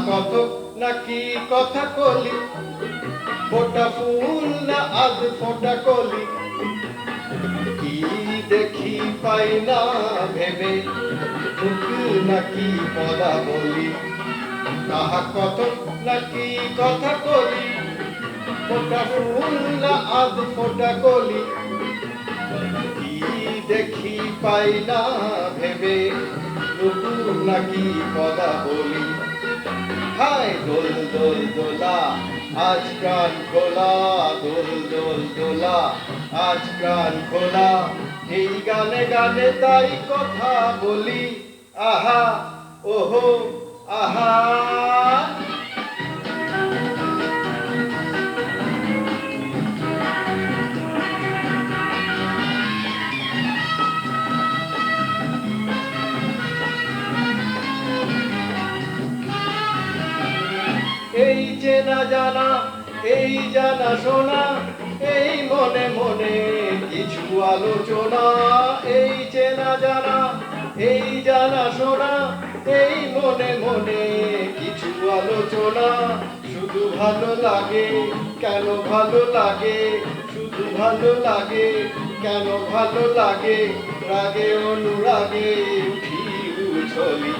কতক নাকি কথা কলি, ফোটা ফুল না আজ ফোটা কলি, কি দেখি পাই না ভেবে মুখ নাকি পদা বলি। তাহা কতক নাকি কথা কলি, ফোটা ফুল না আজ ফোটা কলি, কি দেখি পাই না ভেবে মুখ নাকি পদা বলি। হায় দোল দোল দোলা আজ প্রাণ খোলা, দোল দোল দোলা আজ প্রাণ খোলা, এই গানে গানে তাই কথা বলি। আহা ওহো আহা। এই চেনা জানা এই জানা শোনা, এই মনে মনে কিছু আলোচনা, এই চেনা জানা এই জানা শোনা, এই মনে মনে কিছু আলোচনা। শুধু ভালো লাগে কেন ভালো লাগে, শুধু ভালো লাগে কেন ভালো লাগে, রাগে অনুরাগে উঠি উছলি।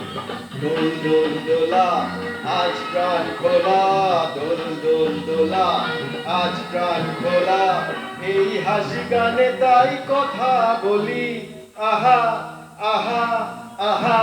দোল দোল দোলা আজ প্রাণ খোলা, দোল দোল দোলা আজ প্রাণ খোলা, এই হাসি গানে তাই কথা বলি। আহা আহা আহা।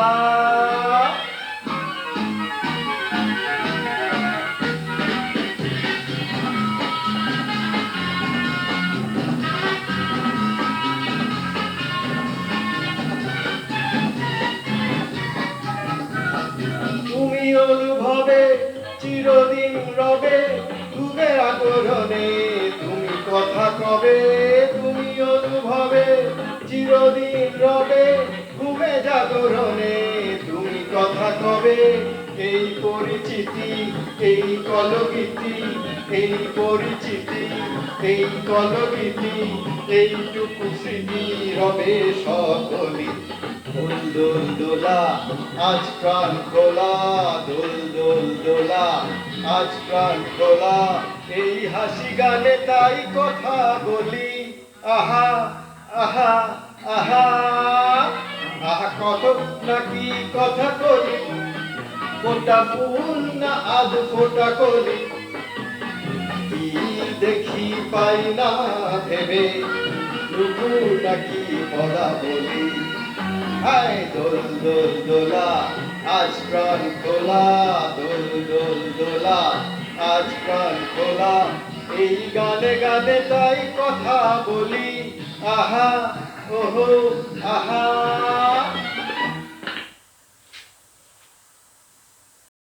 তুমি অনুভবে চিরদিন রবে, দুবের আচরণে তুমি কথা কবে। তুমি অনুভবে চিরদিন রবে, ঘুমে জাগরণে তুমি কথা কবে। এই পরিচিতি এই কলগীতি, এই পরিচিতি এই কলগীতি, এইটুকু স্মৃতি রবে সকলি। দোল দোল দোলা আজ প্রাণ খোলা, দোল দোল দোলা আজ প্রাণ খোলা, এই হাসি গানে তাই কথা বলি। আহা আহা আহা। আহা কতক নাকি কথা কলি, ফোটা ফুল না আজ ফোটা কলি, কি দেখি পাই না ভেবে টুকু নাকি পদা বলি। হায় দোল দোল দোলা আজ প্রাণ খোলা, দোল দোল দোলা আজ প্রাণ খোলা, এই গানে গানে তাই কথা বলি। আহা ওহো আহা।